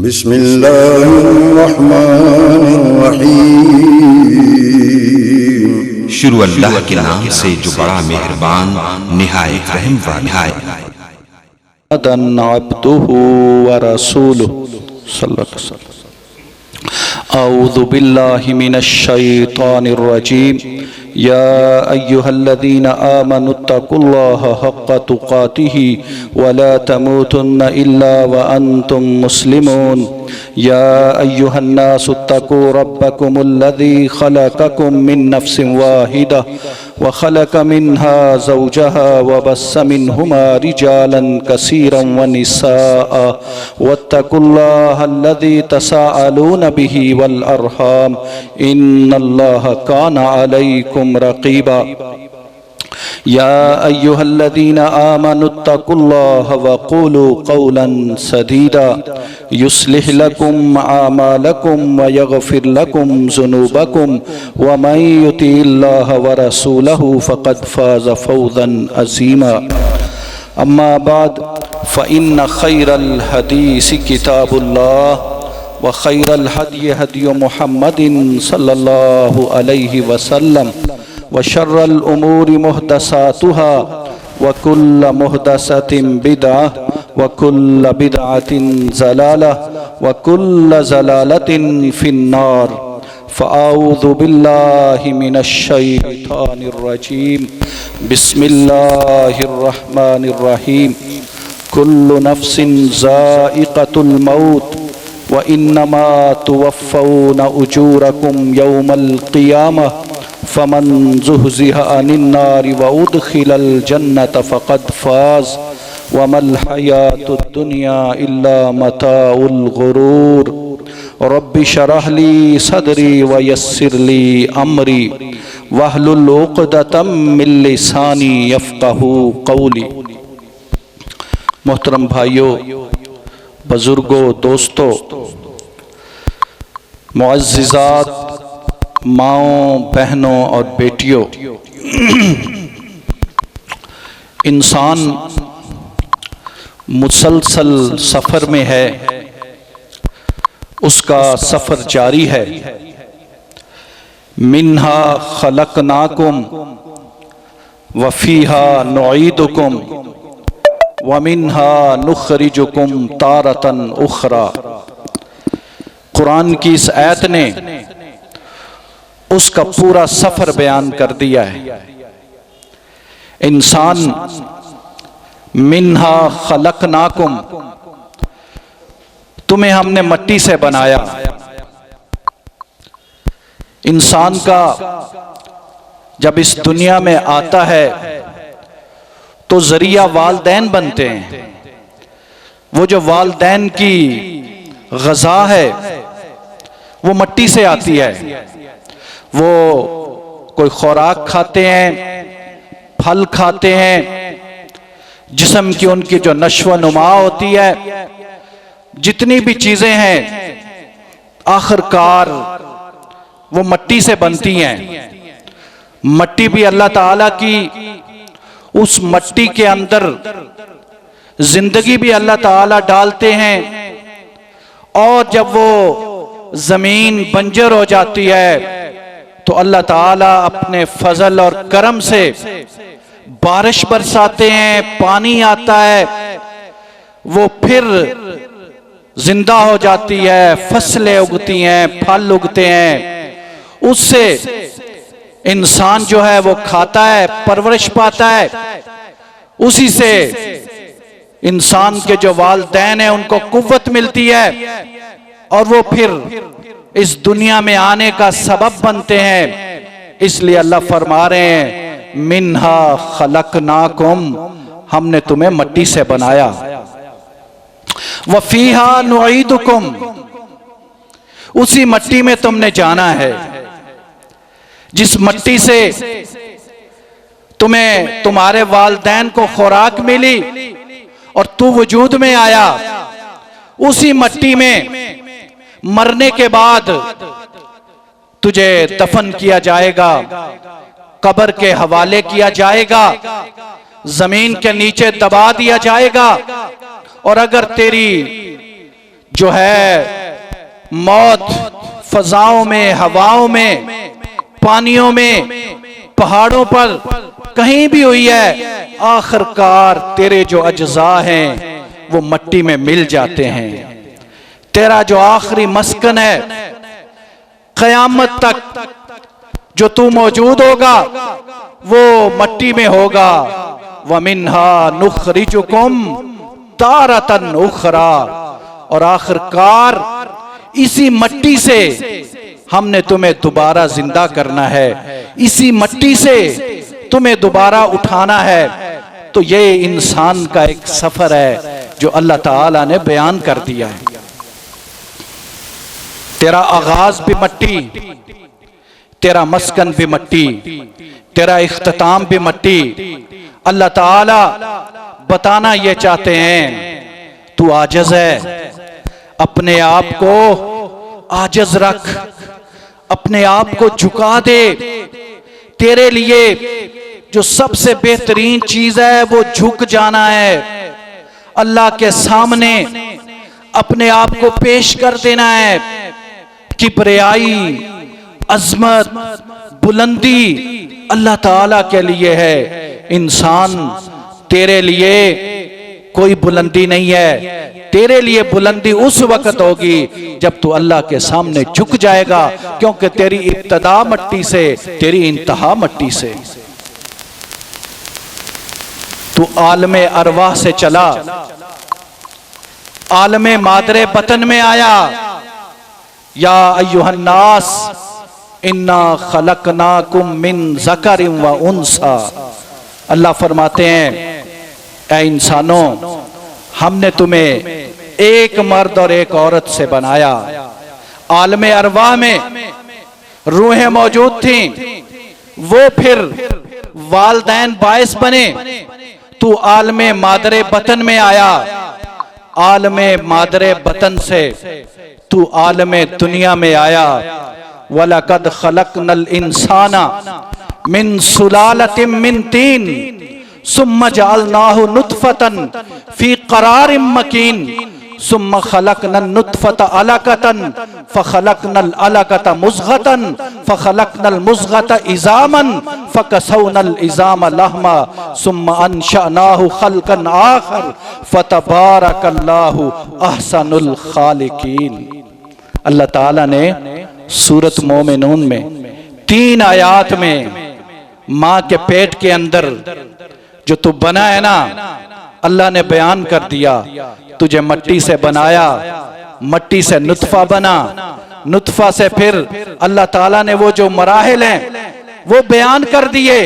बिस्मिल्लाहिर्रहमानिर्रहीम। शुरू अल्लाह के नाम से जो बड़ा मेहरबान निहायत रहम वाला है। अब्दुहु व रसूलुहु सल्लल्लाहु अलैहि वसल्लम। औज़ु बिल्लाहि मिनश शैतानिर रजीम। या अय्युहल्लज़ीना आमनुत्तकुल्लाहा हक़्क़ तुक़ातिही व ला तमूतुन्ना इल्ला व अंतुम मुस्लिमून। या अय्युहन्नासुत्तकू रब्बकुमुल्लज़ी खलक़कुम मिन नफ्सिन वाहिदा व खलक़ मिन्हा ज़ौजहा व बस्स मिन्हुमा रिजालन कसीरन व निसाअ वत्तकुल्लाहल्लज़ी तसाअलून बिही वल अरहाम इन्नल्लाहा काना अलैकुम रक़ीबा। या अय्युहल्लज़ीना आमनुत्तकुल्लाहा व क़ूलू क़ौलन सदीदा युस्लिह लकुम आमालकुम व यग़फ़िर लकुम ज़ुनूबकुम व मन युतिइल्लाह व रसूलहु फ़क़द फ़ाज़ फ़ौज़न अज़ीमा। अम्मा बाद फ़इन्न खैरल हदीस किताबुल्लाह व खैरल हदी हदी मुहम्मदिन सल्लल्लाहु अलैहि वसल्लम व शर्रल उमूरि मुहदसातुहा व कुल्ल मुहदसतिन बिदअह व कुल्ल बिदअतिन ज़लालह व कुल्ल ज़लालतिन फिन्नार। फ़अऊज़ु बिल्लाहि मिनश शैतानिर रजीम। बिस्मिल्लाहिर रहमानिर रहीम। कुल्लु नफ्सिन ज़ाइक़तुल मौत व इन्नमा तुवफ़्फ़ौना उजूरकुम यौमल क़ियामह फमन ज़ुहज़िहा अनिन नारि व उदख़िलल जन्नत फ़क़द फ़ाज़ वमल हयातुद दुनिया इल्ला मताउल गुरूर। रब्बि शरह ली सदरी व यस्सिर ली अमरी वहलुल उक़दतम मिन लिसानी यफ़क़हू क़ौली। मोहतरम भाइयों, बुजुर्गों, दोस्तों, मुअज़्ज़िज़ात, माओं, बहनों और बेटियों, इंसान मुसलसल सफ़र में है, उसका सफ़र जारी है। मिन्हा खलक़नाकुम व फ़ीहा नुईदुकुम व मिन्हा नुख़रिजुकुम तारतन उख़रा। कुरान की इस आयत ने उसका पूरा सफ़र बयान कर दिया है। इंसान मिन्हा खलक़नाकुम, तुम्हें हमने मट्टी से बनाया। इंसान का जब इस दुनिया में आता है तो जरिया वालदैन बनते हैं। वो जो वालदैन की ग़ज़ा है वो मट्टी से आती है। वो कोई खुराक खाते हैं, फल खाते हैं, जिस्म की उनकी जो नश्व नुमा होती है, जितनी भी चीजें हैं आखिरकार वो मट्टी से बनती हैं। मट्टी भी अल्लाह ताला की, उस मट्टी के अंदर जिंदगी भी अल्लाह ताला डालते हैं। और जब वो जमीन बंजर हो जाती है तो अल्लाह ताला अपने फजल और करम से बारिश बरसाते हैं, पानी आता है, वो फिर जिंदा हो जाती है, फसलें उगती हैं, फल उगते हैं। उससे इंसान जो है वो खाता है, परवरिश पाता है। उसी से इंसान के जो वालिदैन हैं उनको कुव्वत मिलती है और वो फिर इस दुनिया में आने का सबब बनते हैं। इसलिए अल्लाह फरमा रहे हैं मिन्हा खलक़नाकुम, हमने तुम्हें मट्टी से बनाया। व फ़ीहा नुईदुकुम, उसी मट्टी में तुमने जाना है। जिस मट्टी से तुम्हें तुम्हारे वालिदैन को खुराक मिली और तू वजूद में आया, उसी मट्टी में मरने के बाद तुझे दफन किया जाएगा, कब्र के हवाले किया जाएगा, जमीन के नीचे दबा दिया जाएगा। और अगर तेरी जो है मौत फजाओं में, हवाओं में, पानियों में, पहाड़ों पर कहीं भी हुई है, आखिरकार तेरे जो अज्जा हैं वो मट्टी में मिल जाते हैं। तेरा जो आखिरी मस्कन है क़यामत तक जो तू मौजूद होगा वो मट्टी में होगा। वमिन्हा नुखरिजुकुम तारतन उखरा, और आखिरकार इसी मट्टी से हमने तुम्हें दोबारा जिंदा करना है, इसी मट्टी से तुम्हें दोबारा उठाना है। तो ये इंसान का एक सफर है जो अल्लाह ताला ने बयान कर दिया है। तेरा आगाज भी मट्टी, तेरा मस्कन भी मट्टी, तेरा इख्तिताम भी मट्टी। अल्लाह ताला बताना ये चाहते हैं तू आजिज़ है, अपने आप को आजिज़ रख, अपने आप को झुका दे। तेरे लिए जो सबसे बेहतरीन चीज है वो झुक जाना है, अल्लाह के सामने अपने आप को पेश कर देना है। किबरियाई, अजमत, बुलंदी अल्लाह ताला के लिए है। इंसान तेरे लिए कोई बुलंदी नहीं है, तेरे लिए बुलंदी उस वक्त होगी जब तू अल्लाह के सामने झुक जाएगा, क्योंकि तेरी इब्तदा मट्टी से, तेरी इंतहा मट्टी से। तू आलमे अरवाह से चला, आलमे मादरे बतन में आया। या अय्युहन्नास इन्ना खलकनाकुम मिन ज़करिन व उन्सा। अल्लाह फरमाते हैं ऐ इंसानों, हमने तुम्हें एक मर्द और एक औरत से बनाया। आलमे अरवाह में रूहें मौजूद थीं, वो फिर वालदैन बाइस बने। तू आलमे मादरे बतन में आया, आलमे मादरे बतन से तू आलमे दुनिया में आया। वलकद खलकनल इंसाना मिन सुलालतिम मिन तीन सुम्मा जअलनाहु नुतफतन फी करारिम मकीन सुम्मा खलकनन नुतफत अलकतन फखलकनल अलकत मुज़गतन फखलकनल मुज़गत इज़ामन फकसौनल इज़ाम लहमा सुम्मा अंशअनाहु खल्कन आखर फतबारकल्लाहु अहसनुल खालिकीन। अल्लाह ताला ने सूरत मोमिनून में 3 आयात में माँ के पेट के अंदर जो तू बना है ना, अल्लाह ने बयान कर दिया। तुझे मट्टी से बनाया, मट्टी से नुतफा बना, नुतफा से फिर अल्लाह ताला ने वो जो मराहिल हैं वो बयान कर दिए।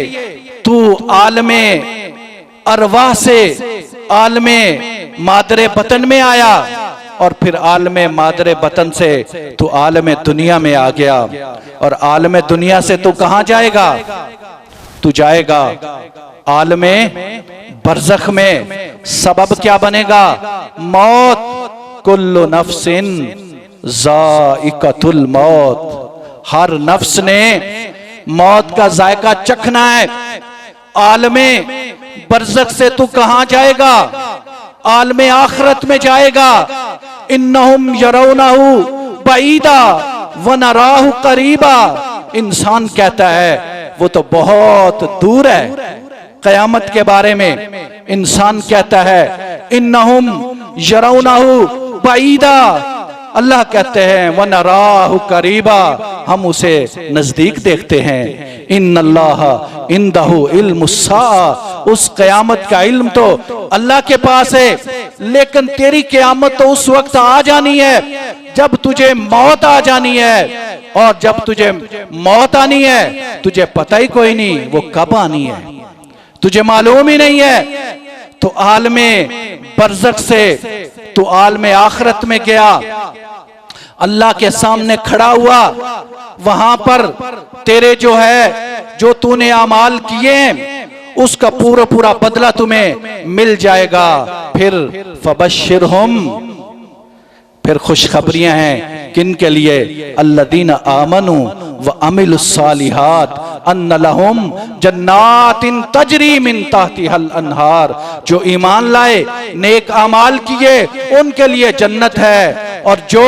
तू आलमे अरवाह से आलमे मादरे बतन में आया, और फिर आलमे मादरे बतन से तू आलमे दुनिया में आ गया। और आलमे दुनिया से तू कहां जाएगा? तू जाएगा आलमे बरज़ख में। सबब क्या बनेगा? मौत। कुल्लु नफ्सिन ज़ाइक़तुल मौत, हर नफ्स ने मौत का जायका चखना है। आलमे बरज़ख से तू कहां जाएगा? आलमे आखिरत में जाएगा। इन्नहुम यरौनहु बईदा व नराहु करीबा। इंसान कहता है वो तो बहुत दूर है। क़यामत के बारे में इंसान कहता है इन्नहुम यरौनहु बईदा, अल्लाह कहते हैं व नराहु करीबा, हम उसे नजदीक देखते हैं। इन्नल्लाह इंदहु इल्मुस्साअ, उस क़यामत का इल्म तो अल्लाह के पास है। लेकिन तेरी क़यामत तो उस वक्त आ जानी है जब तुझे मौत आ जानी है। और जब तुझे मौत आनी है तुझे पता ही कोई नहीं वो कब आनी है, तुझे मालूम ही नहीं है। तो आलमे बरज़ख से तू आलमे आखिरत में गया, अल्लाह के सामने खड़ा हुआ। वहां पर तेरे जो है जो तूने अमाल किए उसका पूरा पूरा बदला तुम्हें मिल जाएगा। फिर फबश्शिरहुम, फिर खुशखबरियां हैं किन के लिए? अल्लदीना आमनु व अमिलुस्सालिहात, अन्न लहुम जन्नातिन तजरी मिन तहतिहल अनहार, जो ईमान लाए नेक अमाल किए उनके लिए जन्नत है, और जो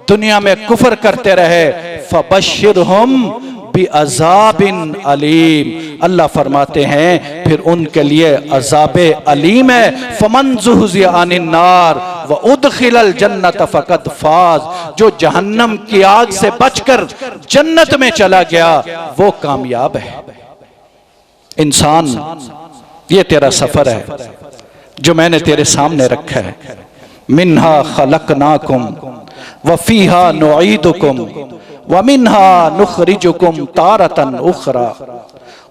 दुनिया में कुफर करते रहे फबश्शिरहुम बि अज़ाबिन अलीम, अल्लाह फरमाते हैं फिर उनके लिए अज़ाबे अलीम है। फमन ज़ुहज़िया अनिन नार व उदखिलल जन्नत फ़क़द फ़ाज़, जो जहन्नम की आग से बचकर जन्नत में चला गया वो कामयाब है। इंसान, ये तेरा सफर है जो मैंने तेरे सामने रखा है। मिन्हा खलकनाकुम व फीहा नुईदुकुम व मिन्हा नुखरिजुकुम तारतन उखरा।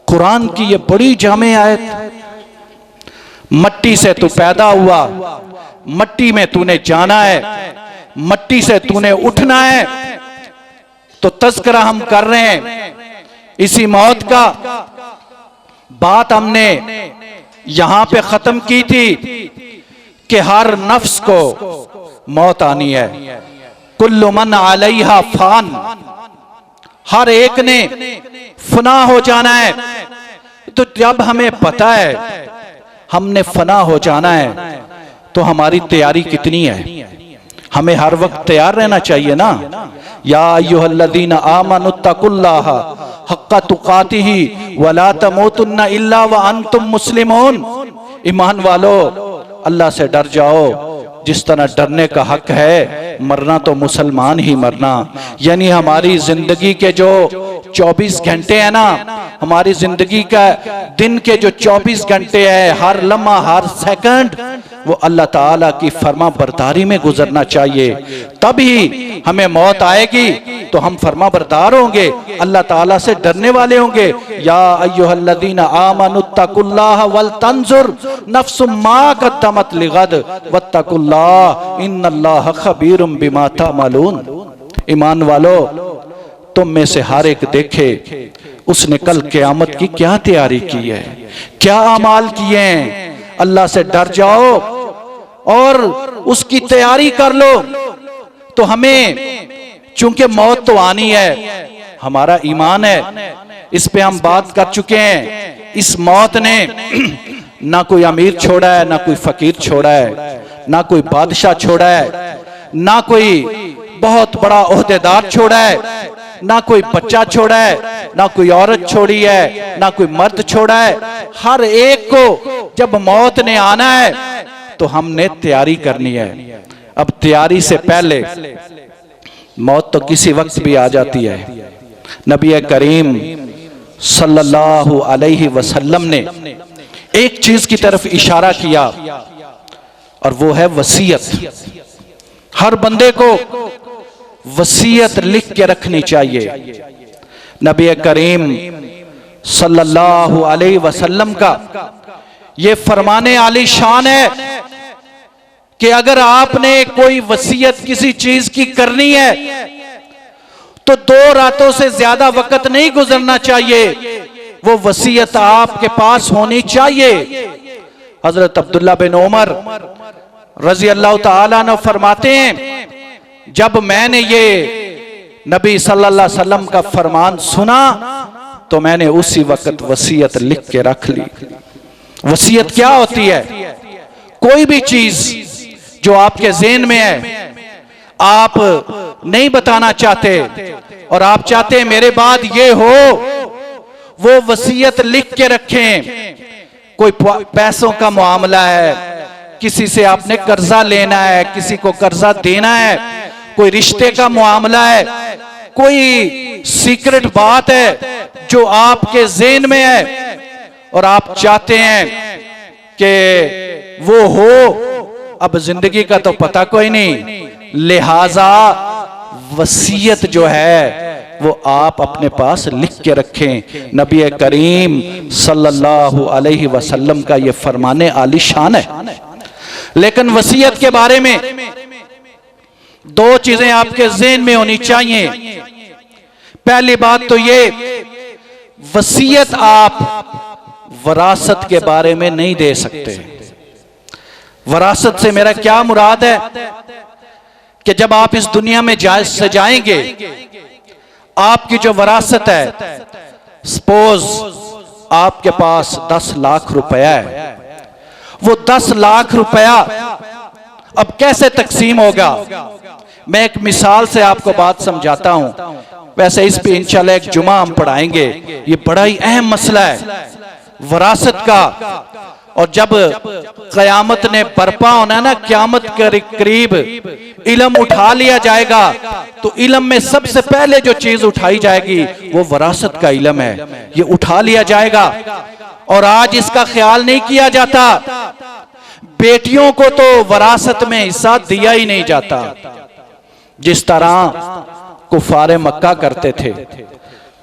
कुरान की ये बड़ी जामे आयत। मट्टी से तू पैदा हुआ, मट्टी में तूने जाना है, मट्टी से तूने उठना है। तो तज़किरा हम कर रहे हैं इसी मौत का। बात हमने यहां पे खत्म की थी कि हर नफ्स को मौत आनी है। कुल्लु मन अलैहा फान, हर एक ने फना हो जाना है। तो जब हमें पता है हमने फना हो जाना है तो हमारी तैयारी कितनी है? हमें हर वक्त तैयार रहना चाहिए ना। या अय्युहल्लज़ीना आमनुत्तकुल्लाहा हक्का तुकातिही वला तमूतुन्ना इल्ला व अंतुम मुस्लिमून। ईमान वालो, अल्लाह से डर जाओ जिस तरह डरने का हक है। मरना तो मुसलमान ही मरना। यानी हमारी जिंदगी के जो 24 घंटे हैं ना, हमारी जिंदगी का दिन के जो 24 घंटे है, हर लम्हा हर सेकंड वो अल्लाह ताला की फर्मा बरदारी में गुजरना चाहिए। तभी हमें मौत आएगी तो हम फर्मा बरदार होंगे, अल्लाह ताला से डरने वाले होंगे। या अय्युहल्लज़ीना आमनुत्तकुल्लाह वल तंजुर नफ्सुम मा कद्दमत लिगद वत्तकुल्लाह इन्नल्लाह खबीरुम बिमा तामलून। ईमान वालो, तुम में से हर एक देखे उसने कल क़यामत की क्या तैयारी की है, क्या अमाल किए हैं। अल्लाह से डर जाओ और उसकी तैयारी कर लो। तो हमें चूंकि मौत तो आनी है, हमारा ईमान है, इस पे हम बात कर चुके हैं। इस मौत ने ना कोई अमीर छोड़ा है, ना कोई फकीर छोड़ा है, ना कोई बादशाह छोड़ा है, ना कोई बहुत बड़ा ओहदेदार छोड़ा है, ना कोई बच्चा छोड़ा है, ना कोई औरत छोड़ी है, ना कोई मर्द छोड़ा है। हर एक को जब मौत ने आना है तो हमने तैयारी करनी है। अब तैयारी से पहले मौत तो किसी वक्त भी आ जाती है। नबी करीम सल्लल्लाहु अलैहि वसल्लम ने एक चीज की तरफ इशारा किया और वो है वसीयत। हर बंदे को वसीयत लिख के रखनी चाहिए। नबी करीम सल्लल्लाहु अलैहि वसल्लम का ये फरमाने आली शान है कि अगर आपने कोई वसीयत किसी चीज की करनी है तो 2 रातों से ज्यादा वक्त नहीं गुजरना चाहिए, वो वसीयत आपके पास होनी चाहिए। हजरत अब्दुल्ला बिन उमर रजी अल्लाह ताला अन्हु फरमाते हैं, जब मैंने ये नबी सल्लल्लाहु अलैहि वसल्लम का फरमान सुना तो मैंने उसी वक्त वसीयत लिख के रख ली। वसीयत क्या होती है? कोई भी चीज जो आपके ज़हन में है, आप नहीं बताना चाहते और आप चाहते हैं मेरे बाद ये हो, वो वसीयत लिख के रखें। कोई पैसों का मामला है, किसी से आपने कर्जा लेना है, किसी को कर्जा देना है, कोई रिश्ते का मामला है, कोई सीक्रेट बात है जो आपके ज़हन में है और आप चाहते हैं कि वो हो। अब जिंदगी का तो पता कोई नहीं, लिहाजा वसीयत जो है वो आप अपने पास लिख के रखें। नबी करीम सल्लल्लाहु अलैहि वसल्लम का ये फरमाने आली शान है। लेकिन वसीयत के बारे में 2 चीजें आपके ज़हन में होनी चाहिए। पहली बात तो ये, वसीयत आप वरासत के बारे में नहीं दे सकते। वरासत से मेरा क्या मुराद है कि जब आप इस दुनिया में जाएंगे, आपकी जो वरासत है सपोज आपके पास 10 लाख रुपया है, वो 10 लाख रुपया अब कैसे तकसीम होगा? मैं एक मिसाल से आपको बात समझाता हूं। वैसे इस पे इंशाल्लाह एक जुमा हम पढ़ाएंगे। ये बड़ा ही अहम मसला है वरासत का। और जब कयामत ने बरपा होना है ना, क़यामत के करीब इल्म उठा लिया जाएगा, तो इल्म में सबसे पहले जो चीज उठाई जाएगी वो वरासत का इल्म है। ये उठा लिया जाएगा और आज इसका ख्याल नहीं किया जाता। बेटियों को तो वरासत में हिस्सा दिया ही नहीं जाता, जिस तरह कुफारे मक्का करते थे।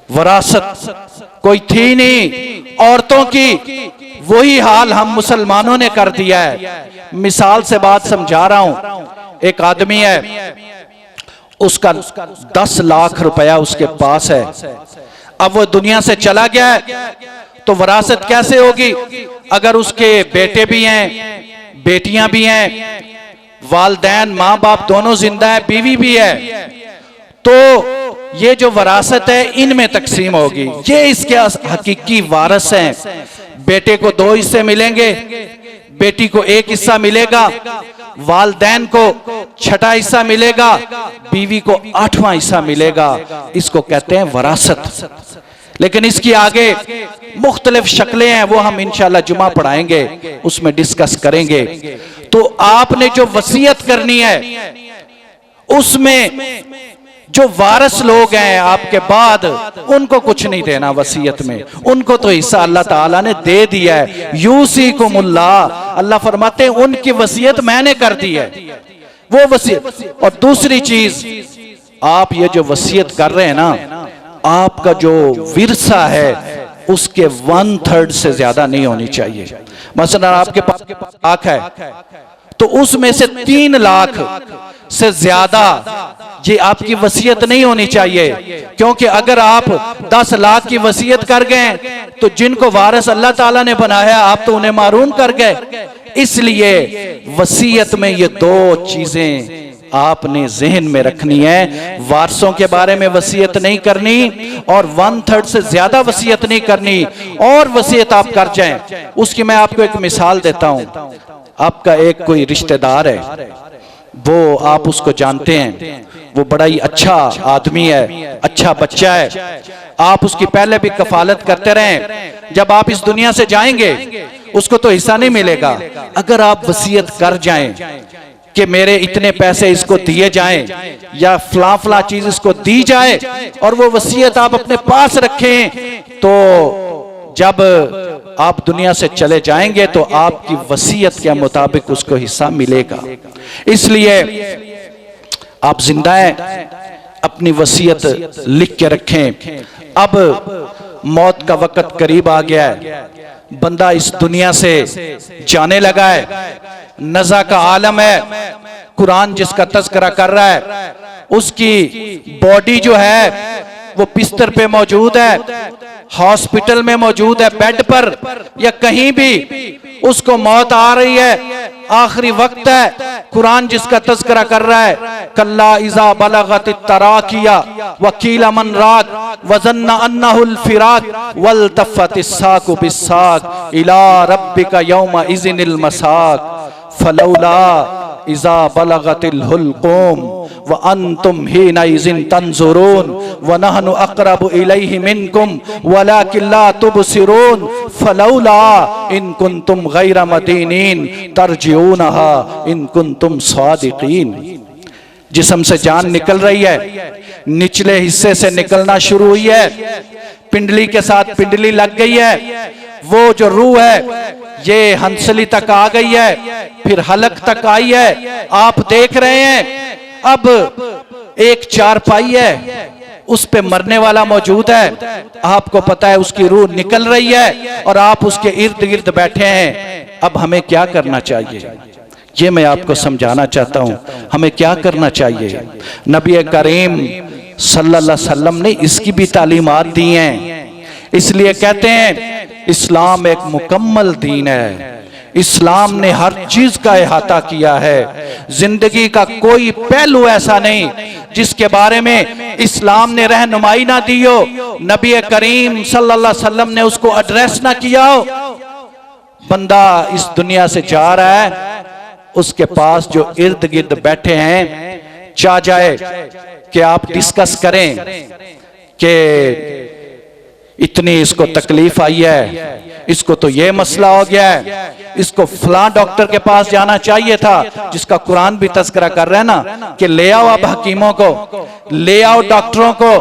वरासत कोई थी नहीं औरतों की, वही हाल हम मुसलमानों ने कर दिया है। मिसाल से बात समझा रहा हूं। एक आदमी है, उसका 10 लाख रुपया उसके पास है। अब वो दुनिया से चला गया है, तो वरासत कैसे होगी? अगर उसके बेटे भी हैं, बेटियां भी हैं, वालदैन माँ बाप दोनों जिंदा है, बीवी भी है, तो ये जो वरासत है इनमें तकसीम होगी। ये इसके हकीकी वारिस हैं। बेटे को 2 हिस्से मिलेंगे, बेटी को 1 हिस्सा मिलेगा, वालदैन को 6ठा हिस्सा मिलेगा, बीवी को 8वां हिस्सा मिलेगा। इसको कहते हैं वरासत। लेकिन इसकी आगे मुख्तलिफ शक्लें हैं, वो हम इंशाल्लाह जुमा पढ़ाएंगे, उसमें डिस्कस करेंगे। तो आपने जो वसीयत करनी है, उसमें जो वारिस लोग हैं आपके बाद, उनको कुछ नहीं देना वसीयत में। उनको तो हिस्सा अल्लाह ताला ने दे दिया है। यूसीकुमुल्लाह, अल्लाह फरमाते हैं उनकी वसीयत मैंने कर दी है, वो वसीयत। और दूसरी चीज, आप ये जो वसीयत कर रहे हैं ना, आपका जो विरसा है उसके 1/3 से ज्यादा नहीं होनी चाहिए। मसलन आपके पास लाख है, तो उसमें से 3 लाख से ज्यादा ये आपकी वसीयत नहीं होनी चाहिए। क्योंकि अगर आप 10 लाख की वसीयत कर गए, तो जिनको वारिस अल्लाह ताला ने बनाया, आप तो उन्हें मारूम कर गए। इसलिए वसीयत में ये 2 चीजें आपने जहन में रखनी है। वारसों के बारे में वसीयत नहीं करनी, और 1/3 से ज्यादा वसीयत नहीं करनी। और वसीयत आप कर जाएं, उसकी मैं आपको एक मिसाल देता हूं। आपका एक कोई रिश्तेदार है, वो आप उसको जानते हैं, वो बड़ा ही अच्छा आदमी है, अच्छा बच्चा है, आप उसकी पहले भी कफालत करते रहें। जब आप इस दुनिया से जाएंगे, उसको तो हिस्सा नहीं मिलेगा। अगर आप वसीयत कर जाएं कि मेरे इतने पैसे इसको दिए जाएं, या फला फला चीज इसको दी जाए, और वो वसीयत आप अपने पास रखें, तो जब आप दुनिया से चले जाएंगे तो आपकी वसीयत के मुताबिक उसको हिस्सा मिलेगा। इसलिए आप जिंदा हैं, अपनी वसीयत लिख के रखें। अब मौत का वक्त करीब आ गया है, बंदा इस दुनिया से जाने लगा है, नज़ा का आलम है। कुरान जिसका तज़किरा कर रहा है, उसकी बॉडी जो है वो बिस्तर पे मौजूद है, हॉस्पिटल में मौजूद है, बेड पर या कहीं भी उसको मौत आ रही है, आखिरी वक्त है। कुरान जिसका तज़किरा कर रहा है, कल्ला इज़ा बलगत तराकिया वकीला मन राक वज़न्ना अन्नहुल फिराक वल्तफ़तिस साक़ु बिस्साक़ इला रब्बिका यौमा इज़िनिल मसाक़ फलौला इज़ा बलगतिल हुल्क़ूम व अंतुम हीना इज़िन तंज़ुरून व नहनु अक़रबु इलैहि मिनकुम वलाकिन ला तुबसिरून फलौला इन कुंतुम गैर मदीनीन तरजिऊनहा इन कुंतुम सादिक़ीन। जिस्म से जान निकल रही है, निचले हिस्से से निकलना शुरू हुई है, पिंडली के साथ पिंडली लग गई है, वो जो रूह है ये हंसली तक आ गई है, फिर हलक तक आई है। आप देख रहे हैं अब एक चारपाई है, उस पे मरने वाला मौजूद है, आपको पता है उसकी रूह निकल रही है और आप उसके इर्द गिर्द बैठे हैं। अब हमें क्या करना चाहिए, ये मैं आपको समझाना चाहता हूं। हमें क्या करना चाहिए, नबी करीम सल्लल्लाहु अलैहि वसल्लम ने इसकी भी तालीमात दी हैं। इसलिए कहते हैं इस्लाम एक मुकम्मल दीन है। इस्लाम ने हर चीज का अहाता किया है। जिंदगी का कोई पहलू ऐसा नहीं जिसके बारे में इस्लाम ने रहनुमाई ना दी हो, नबी करीम सल्लल्लाहु अलैहि वसल्लम ने उसको एड्रेस ना किया हो। बंदा इस दुनिया से जा रहा है, उसके पास जो इर्द गिर्द बैठे हैं, चाह जाए कि आप डिस्कस करें कि इतनी इसको तकलीफ आई है, इसको तो ये मसला हो गया है, इसको फलां डॉक्टर के पास जाना चाहिए था, जिसका कुरान भी तस्करा कर रहा है ना कि ले आओ अब हकीमों को, ले आओ डॉक्टरों को,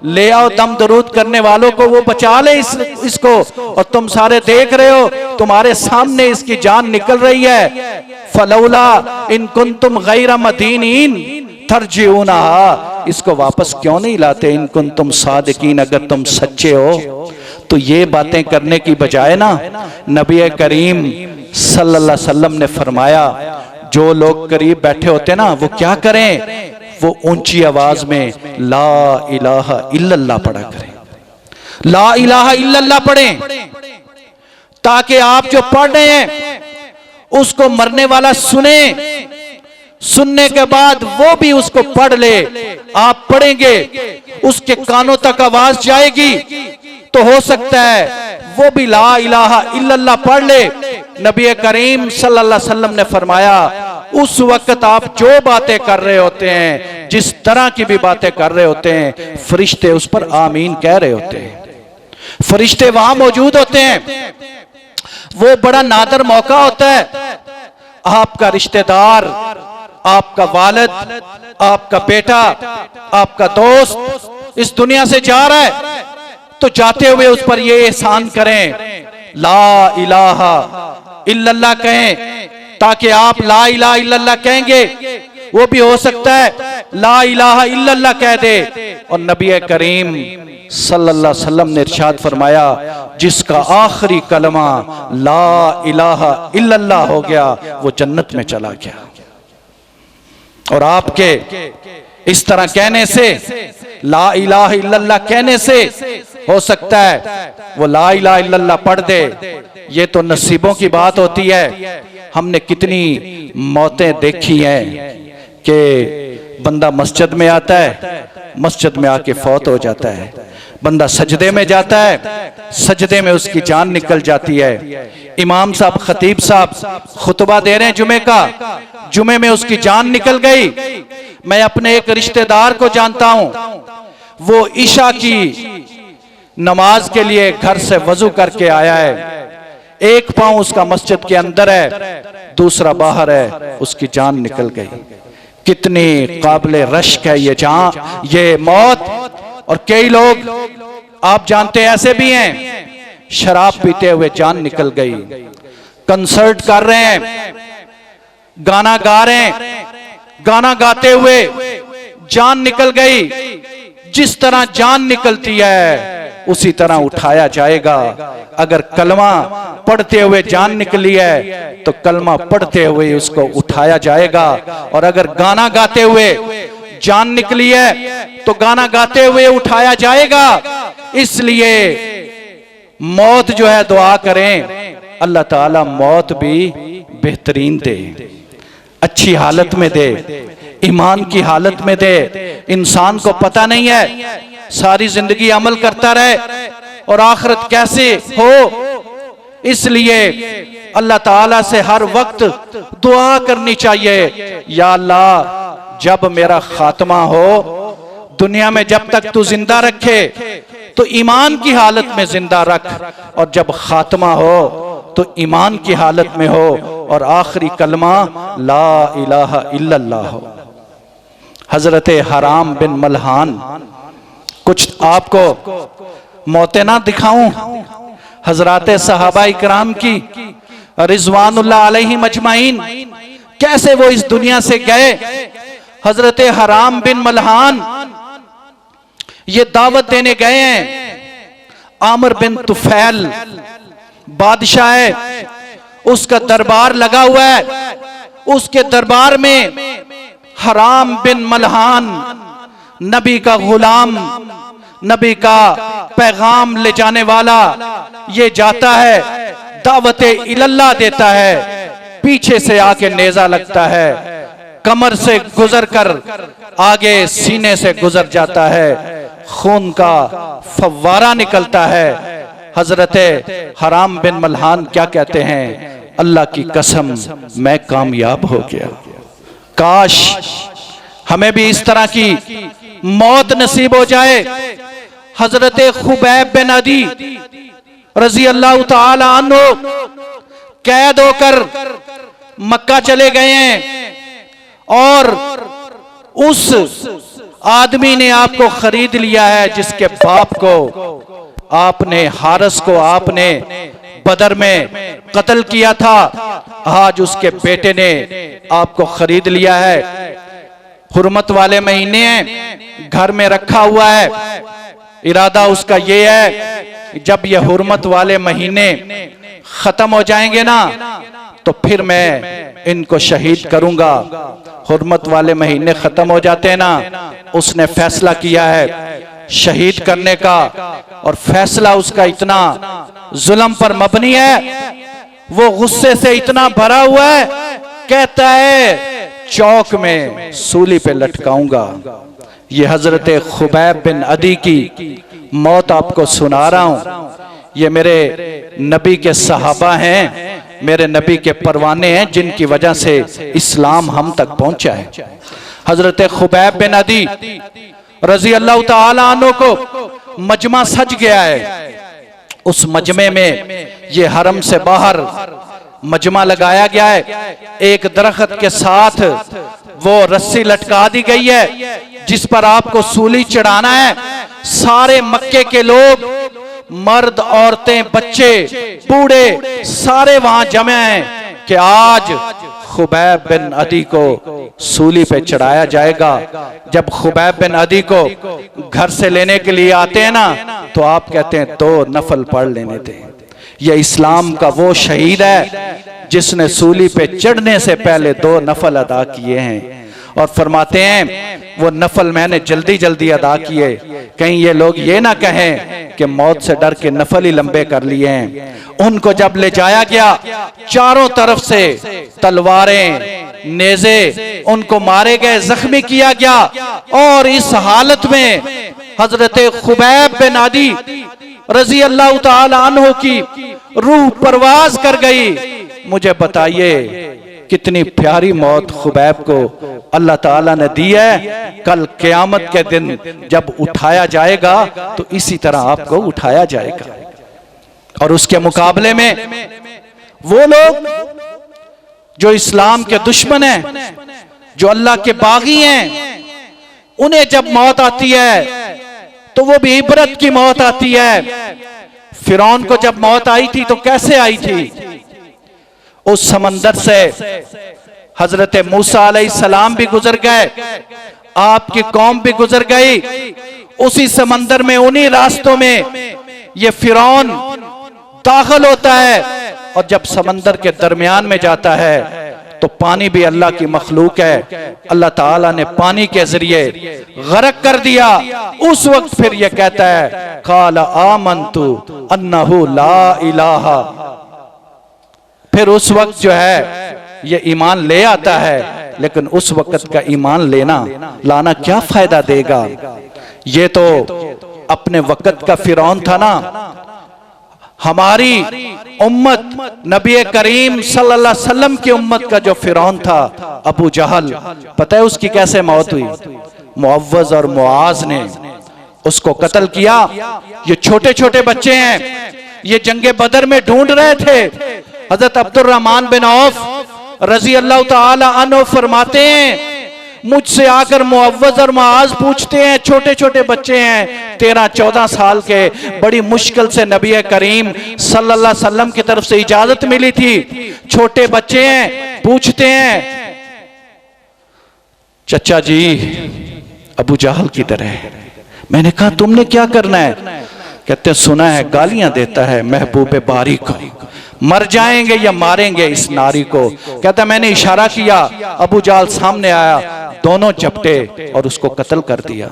ले आओ दम दरूद करने वालों को, वो बचा ले इसको। और तुम सारे देख रहे हो, तुम्हारे सामने इसकी जान निकल रही है। फलौला इन कुंतुम गैर मदीनीन तर्जिऊना, इसको वापस क्यों नहीं लाते इन कुंतुम सादिकीन, अगर तुम सच्चे हो। तो ये बातें करने की बजाय ना नबी करीम सल्लल्लाहु अलैहि वसल्लम ने फरमाया, जो लोग करीब बैठे होते ना वो क्या करें, वो ऊंची आवाज में ला इलाहा इल्लल्लाह पढ़ा करें, ला इलाहा इल्लल्लाह पढ़ें, ताकि आप जो पढ़ रहे हैं उसको मरने वाला सुने, सुनने के बाद वो भी उसको पढ़ ले। आप पढ़ेंगे, उसके कानों तक आवाज जाएगी, तो हो सकता है वो भी ला इलाहा इल्लल्लाह पढ़ ले। नबी करीम सल्लल्लाहु अलैहि वसल्लम ने फरमाया, उस वक्त आप जो बातें कर रहे होते हैं, जिस तरह की भी बातें कर रहे होते हैं, फरिश्ते उस पर आमीन कह रहे होते हैं। फरिश्ते वहां मौजूद होते हैं। वो बड़ा नादर मौका होता है, आपका रिश्तेदार, आपका वालिद, आपका बेटा, आपका दोस्त इस दुनिया से जा रहा है, तो जाते हुए उस पर ये एहसान करें, ला इलाहा इल्लल्लाह कहें, ताकि आप ला इलाहा इल्लल्लाह कहेंगे, वो भी हो सकता है ला इलाहा इल्लल्लाह कह दे। और नबी करीम सल्लल्लाहु अलैहि वसल्लम ने इरशाद फरमाया, जिसका आखिरी कलमा ला इलाहा इल्लल्लाह हो गया, वो जन्नत में चला गया। और आपके इस तरह कहने से, ला इलाहा इल्लल्लाह कहने से हो सकता है वो ला इलाहा इल्लल्लाह पढ़ दे। ये तो नसीबों की बात होती है। हमने कितनी मौतें देखी हैं कि बंदा मस्जिद में आता है, मस्जिद में आके फौत हो जाता है, बंदा सजदे में जाता है, सजदे में उसकी जान निकल जाती है। इमाम साहब, खतीब साहब खुतबा दे रहे हैं जुमे का, जुमे में उसकी जान निकल गई। मैं अपने एक रिश्तेदार को जानता हूं, वो ईशा की नमाज के लिए घर से वजू करके आया है, एक पांव उसका मस्जिद के अंदर है, दूसरा बाहर है, उसकी जान निकल गई। कितनी काबिले रश्क है ये जान, ये मौत। और कई लोग आप जानते हैं ऐसे भी हैं, शराब पीते हुए जान निकल गई, कंसर्ट कर रहे हैं, गाना गा रहे हैं, गाना गाते हुए जान निकल गई। जिस तरह जान निकलती है उसी तरह उठाया जाएगा। अगर कलमा पढ़ते हुए जान निकली है तो कलमा पढ़ते हुए उसको उठाया जाएगा। और अगर गाना गाते हुए जान निकली है तो गाना गाते हुए उठाया जाएगा। इसलिए मौत जो है, दुआ करें अल्लाह ताला मौत भी बेहतरीन दे, अच्छी हालत में दे, ईमान की हालत में दे। इंसान को पता नहीं है, सारी जिंदगी अमल करता रहे और आखिरत कैसे हो। इसलिए अल्लाह ताला से हर वक्त दुआ करनी चाहिए, या अल्लाह जब मेरा खात्मा हो, दुनिया में जब तक तू जिंदा रखे तो ईमान की हालत में जिंदा रख, और जब खात्मा हो तो ईमान की हालत में हो और आखिरी कलमा ला इलाहा इल्लल्लाह हो। हजरत हराम बिन मलहान, कुछ आपको मौतें ना दिखाऊं हजरत सहाबा इकराम की रिजवानुल्लाह अलैहिम अजमाइन, कैसे वो इस दुनिया से गए। हजरत हराम बिन मलहान ये दावत देने गए हैं, आमिर बिन तुफैल बादशाह है, उसका दरबार लगा हुआ है। उसके दरबार में हराम बिन मलहान, नबी का गुलाम, नबी का पैगाम ले जाने वाला, ये जाता है, दावत इल्लल्लाह देता है, पीछे से आके नेजा लगता है, कमर से गुजर कर आगे सीने से गुजर जाता है, खून का फव्वारा निकलता है। हजरत हराम बिन मल्हान क्या कहते हैं, अल्लाह की कसम मैं कामयाब हो गया, काश हमें भी इस तरह की मौत नसीब हो जाए। हजरत खुबैब बिन अदी रजी अल्लाह ताला अन्हु कैद होकर मक्का चले गए हैं और उस आदमी ने आपको खरीद लिया है जिसके बाप को आपने, हारिस को आपने बदर में कत्ल किया था। आज उसके बेटे ने आपको खरीद लिया है। हुर्मत वाले महीने हैं, घर में रखा हुआ है। इरादा उसका ये है जब ये हुर्मत वाले महीने खत्म हो जाएंगे ना तो फिर मैं इनको शहीद करूंगा। हुर्मत वाले महीने खत्म हो जाते हैं ना, उसने फैसला किया है शहीद करने का, और फैसला उसका इतना जुल्म पर मबनी है, वो गुस्से से इतना भरा हुआ है, कहता है चौक में सूली पे लटकाऊंगा। ये हजरत खुबैब बिन अदी की मौत आपको सुना रहा हूं। ये मेरे नबी के सहाबा हैं, मेरे नबी के परवाने हैं, जिनकी वजह से इस्लाम हम तक पहुंचा है। हजरत खुबैब बिन अदी रजी अल्लाह ताला अन्हु को मजमा सज गया है। उस मजमे में ये हरम से बाहर मजमा लगाया गया है, एक दरख्त के साथ वो रस्सी लटका दी गई है जिस पर आपको सूली चढ़ाना है। सारे मक्के के लोग, मर्द, औरतें, बच्चे, बूढ़े सारे वहां जमे हैं कि आज खुबैब बिन अदी को सूली पे चढ़ाया जाएगा। जब खुबैब बिन अदी को घर से लेने के लिए आते हैं ना तो आप कहते हैं 2 नफल पढ़ लेने दें। यह इस्लाम का वो शहीद है जिसने सूली पे चढ़ने से पहले 2 नफल अदा किए हैं, और फरमाते हैं वो नफल मैंने जल्दी जल्दी अदा किए, कहीं ये लोग ये ना कहें कि मौत से डर के नफल ही लंबे कर लिए हैं। उनको जब ले जाया गया, चारों तरफ से तलवारें, नेज़े उनको मारे गए, जख्मी किया गया, और इस हालत में हजरत खुबैब बिन अदी रजी अल्लाह ताला अन्हु की रूह परवाज कर गई। मुझे बताइए कितनी प्यारी मौत खुबैब को अल्लाह ताला ने दी है। कल क़यामत के दिन जब उठाया जाएगा तो इसी तरह आपको उठाया जाएगा। और उसके मुकाबले में वो लोग जो इस्लाम के दुश्मन हैं, जो अल्लाह के बागी हैं, उन्हें जब मौत आती है तो वो भी इबरत की मौत आती है। फिरौन को जब मौत आई थी तो कैसे आई थी? उस समंदर से हजरत मूसा अलैहिस्सलाम भी गुजर गए, आपकी कौम भी गुजर गई। उसी समंदर में, उन्हीं रास्तों में ये फिरौन दाखिल होता है, और जब समंदर के दरमियान में जाता है तो पानी भी अल्लाह की मखलूक है, अल्लाह ताला ने पानी के जरिए गरक कर दिया। उस वक्त फिर ये कहता है काला आमन्तु अन्नहु ला इलाहा। फिर उस वक्त जो है ये ईमान ले आता है, लेकिन उस वक्त का ईमान लाना क्या फायदा देगा? ये तो अपने वक्त का फिरौन था ना। हमारी उम्मत, नबी करीम सल्लल्लाहु अलैहि वसल्लम की उम्मत का जो फिरौन था अबू जहल, पता है उसकी कैसे मौत हुई? मुअव्वज और मुआज ने उसको कत्ल किया। ये छोटे छोटे बच्चे हैं, ये जंगे बदर में ढूंढ रहे थे। हजरत अब्दुर्रहमान बिन औफ रजी अल्लाह ताला अन्हु फरमाते हैं मुझसे आकर मुअव्वज और मुआज पूछते हैं, छोटे छोटे बच्चे हैं 13-14 साल के, बड़ी मुश्किल से नबी करीम सल्लल्लाहु अलैहि वसल्लम की तरफ से इजाजत मिली थी, छोटे बच्चे हैं, पूछते हैं चचा जी अबू जहल की तरह। मैंने कहा तुमने क्या करना है? कहते सुना है गालियां देता है महबूब बारी को, मर जाएंगे या मारेंगे इस नारी को। कहता मैंने इशारा किया, अबू जहल सामने आया, दोनों झपटे और उसको कत्ल कर दिया।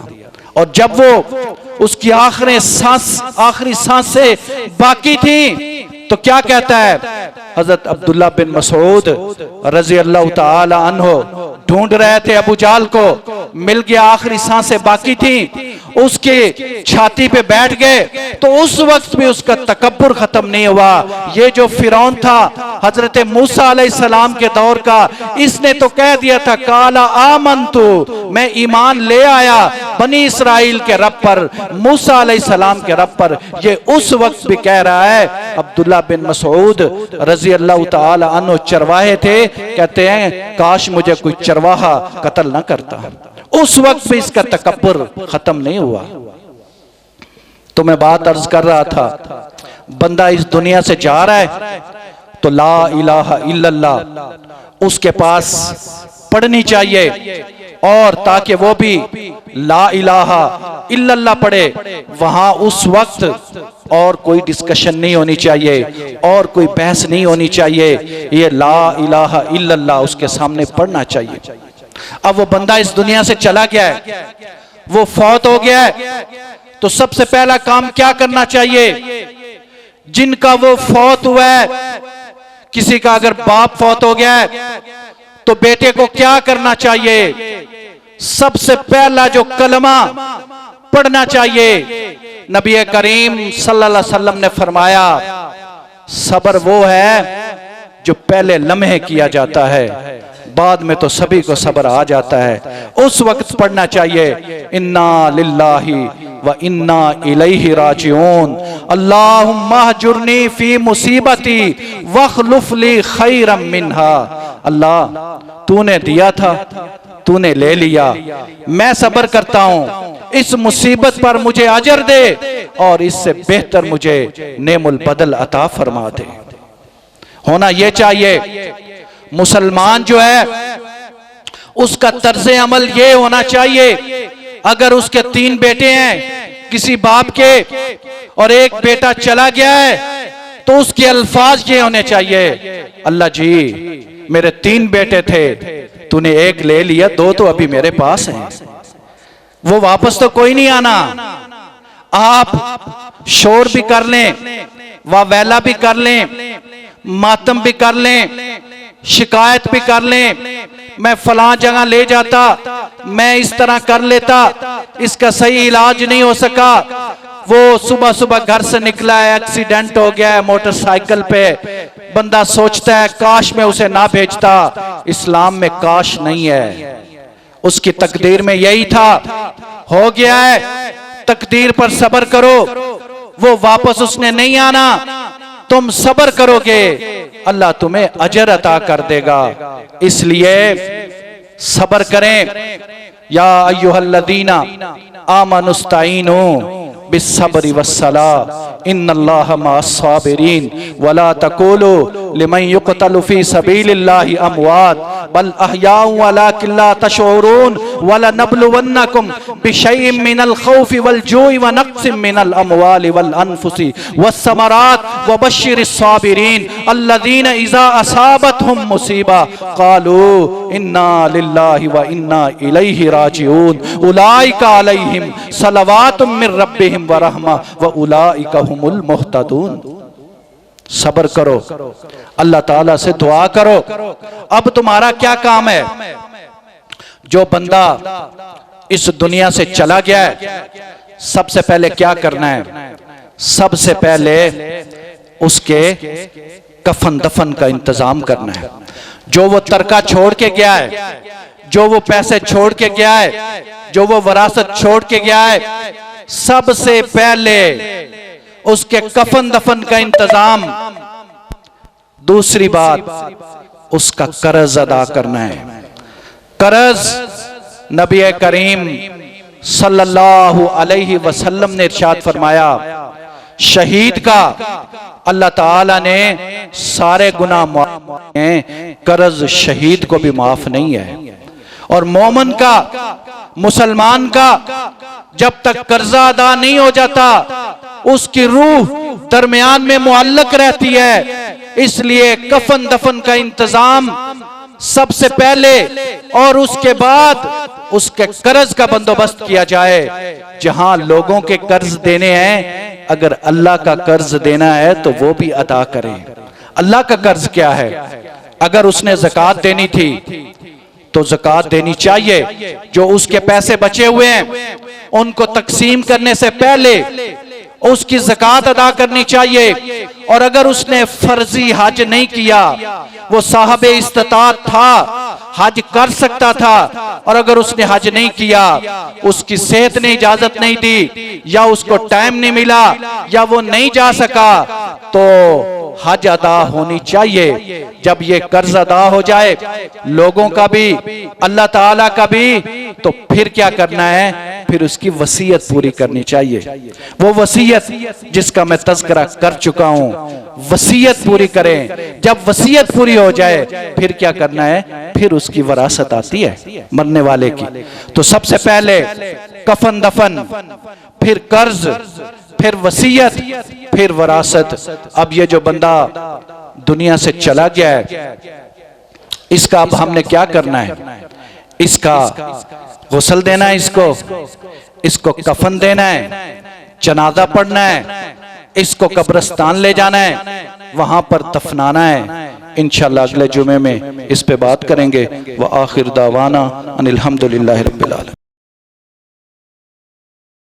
और जब वो उसकी आखिरी सांसें बाकी थी तो क्या कहता है हजरत अब्दुल्ला बिन मसूद रजी अल्लाह ताला अन्हो, ढूंढ रहे थे अबू जाल को, मिल गया, आखिरी सांसें बाकी थी, उसके छाती पे बैठ गए, तो उस वक्त भी उसका तकब्बुर खत्म नहीं हुआ। ये जो फिरौन था हजरत मूसा अलैहिस्सलाम के दौर का, इसने तो कह दिया था काला आमनतु, मैं ईमान ले आया बनी इसराइल के रब पर, मूसा अलैहिस्सलाम के रब पर। ये उस वक्त भी कह रहा है। अब्दुल्ला बिन मसूद रजी अल्लाह ताला अन्हु चरवाहे थे, कहते हैं काश मुझे कोई चरवाहा कत्ल ना करता। उस वक्त भी इसका तकब्बुर खत्म नहीं हुआ। तो मैं बात अर्ज कर रहा था, बंदा इस दुनिया से जा रहा है तो ला इलाहा इल्लल्लाह उसके पास पढ़नी चाहिए, और ताकि वो भी ला इलाहा इल्लल्लाह पढ़े, वहां उस वक्त और कोई डिस्कशन नहीं होनी चाहिए और कोई बहस नहीं होनी चाहिए। ये ला इलाहा इल्लल्लाह उसके सामने पढ़ना चाहिए। अब वो बंदा इस दुनिया से चला गया है, वो फौत हो गया है, तो सबसे पहला काम क्या करना चाहिए? जिनका वो फौत हुआ है, किसी का अगर बाप फौत हो गया है तो बेटे को क्या करना चाहिए? सबसे पहला जो कलमा पढ़ना चाहिए। नबी करीम सल्लल्लाहु अलैहि वसल्लम ने फरमाया, सब्र वो है जो पहले लम्हे किया जाता है, बाद में तो सभी को सब्र आ जाता है। उस वक्त पढ़ना चाहिए इन्ना लिल्लाहि व इन्ना इलैहि राजिऊन, अल्लाहुम्मा अजुरनी फी मुसीबती वखलुफ ली खैरम मिन्हा। अल्लाह तूने दिया था, तूने ले लिया, मैं सब्र करता हूं, इस मुसीबत पर मुझे अजर दे और इससे बेहतर मुझे नेमुल बदल अता फरमा दे। होना यह चाहिए। मुसलमान जो है उसका तर्ज़े अमल ये होना चाहिए, अगर उसके 3 बेटे हैं किसी बाप के और एक बेटा चला गया है तो उसके अल्फाज ये होने चाहिए, अल्लाह जी मेरे 3 बेटे थे, तूने एक ले लिया, 2 तो अभी मेरे पास हैं, वो वापस तो कोई नहीं आना। आप शोर भी कर लें, वावेला भी कर लें, मातम भी कर लें, शिकायत भी कर लें, मैं फलां जगह ले जाता, मैं इस तरह कर लेता, इसका सही इलाज नहीं हो सका, वो सुबह सुबह घर से निकला है, एक्सीडेंट हो गया है मोटरसाइकिल पे, बंदा सोचता है काश मैं उसे ना भेजता। इस्लाम में काश नहीं है, उसकी तकदीर में यही था, हो गया है, तकदीर पर सब्र करो, वो वापस उसने नहीं आना, तुम सब्र करोगे अल्लाह तुम्हें अजर अता कर देगा। इसलिए सब्र करें। या अय्युहल्लज़ीना आमनुस्ताईनु बिस्सब्रि वस्सलाह इन्नल्लाहा मअस्साबिरीन वला तक़ूलू लिमन युक़तलु फ़ी सबीलिल्लाहि अमवात बल अहयाउ वलाकिन ला तशऊरून वलनब्लुवन्नकुम बिशैइन मिनल खौफ़ि वल जूइ व नक़्सिम मिनल अमवालि वल अनफुसि वस्समरात वबश्शिरिस साबिरीन अल्लज़ीना इज़ा असाबतहुम मुसीबा क़ालू इन्ना लिल्लाहि व इन्ना इलैहि राजिऊन उलाइका अलैहिम सलवातुम मिर रब्बिहिम व रहमा व उलाइका हुमुल मुहतदून। सब्र करो, अल्लाह ताला से दुआ करो। अब तुम्हारा क्या काम है? जो बंदा इस दुनिया से चला गया है, सबसे पहले क्या करना है? सबसे पहले उसके कफन दफन का इंतजाम करना है। जो वो तरका छोड़ के गया है, जो वो पैसे छोड़ के गया है, जो वो वरासत छोड़ के गया है, सबसे पहले उसके कफन दफन का इंतजाम। दूसरी बात, उसका कर्ज अदा करना है। कर्ज नबी करीम सल्लल्लाहु अलैहि वसल्लम ने इरशाद फरमाया, शहीद का अल्लाह ताला ने सारे गुनाह माफ हैं, कर्ज शहीद को भी माफ नहीं है। और मोमिन का, मुसलमान का जब तक कर्जा अदा नहीं हो जाता, उसकी रूह दरमियान में मुअल्लक रहती है। इसलिए कफन दफन का इंतजाम सबसे पहले और उसके बाद उसके कर्ज का बंदोबस्त किया जाए। जहां लोगों के कर्ज देने हैं, अगर अल्लाह का कर्ज देना है तो वो भी अदा करें। अल्लाह का कर्ज क्या है? अगर उसने ज़कात देनी थी तो ज़कात देनी चाहिए। जो उसके पैसे बचे हुए हैं उनको तकसीम करने से पहले उसकी ज़कात अदा करनी चाहिए। और अगर उसने फर्जी हज नहीं किया, वो साहबे इस्तिताअत था, हज कर सकता था, और अगर उसने हज नहीं किया, उसकी सेहत ने इजाजत नहीं दी, या उसको टाइम नहीं मिला, या वो नहीं जा सका, तो हज अदा होनी चाहिए। जब ये कर्ज अदा हो जाए, लोगों का भी अल्लाह ताला का भी, तो फिर क्या करना है? फिर उसकी वसीयत पूरी करनी चाहिए। वो वसीयत जिसका मैं तज़किरा कर चुका हूं, वसीयत पूरी करें। जब वसीयत पूरी हो जाए फिर क्या करना है? फिर उसकी वरासत आती है मरने वाले की। तो सबसे पहले कफन दफन, फिर कर्ज, फिर वसीयत, फिर वरासत। अब ये जो बंदा दुनिया से चला गया है, इसका अब हमने क्या करना है? इसका गुस्ल देना है, इसको कफन देना है, जनाजा पढ़ना है, इसको कब्रिस्तान ले जाना है, वहां पर दफनाना है। इंशाअल्लाह अगले जुमे में इस पे बात करेंगे। व आखिर दावाना अनिल हम्दुलिल्लाहि रब्बिल आलमीन।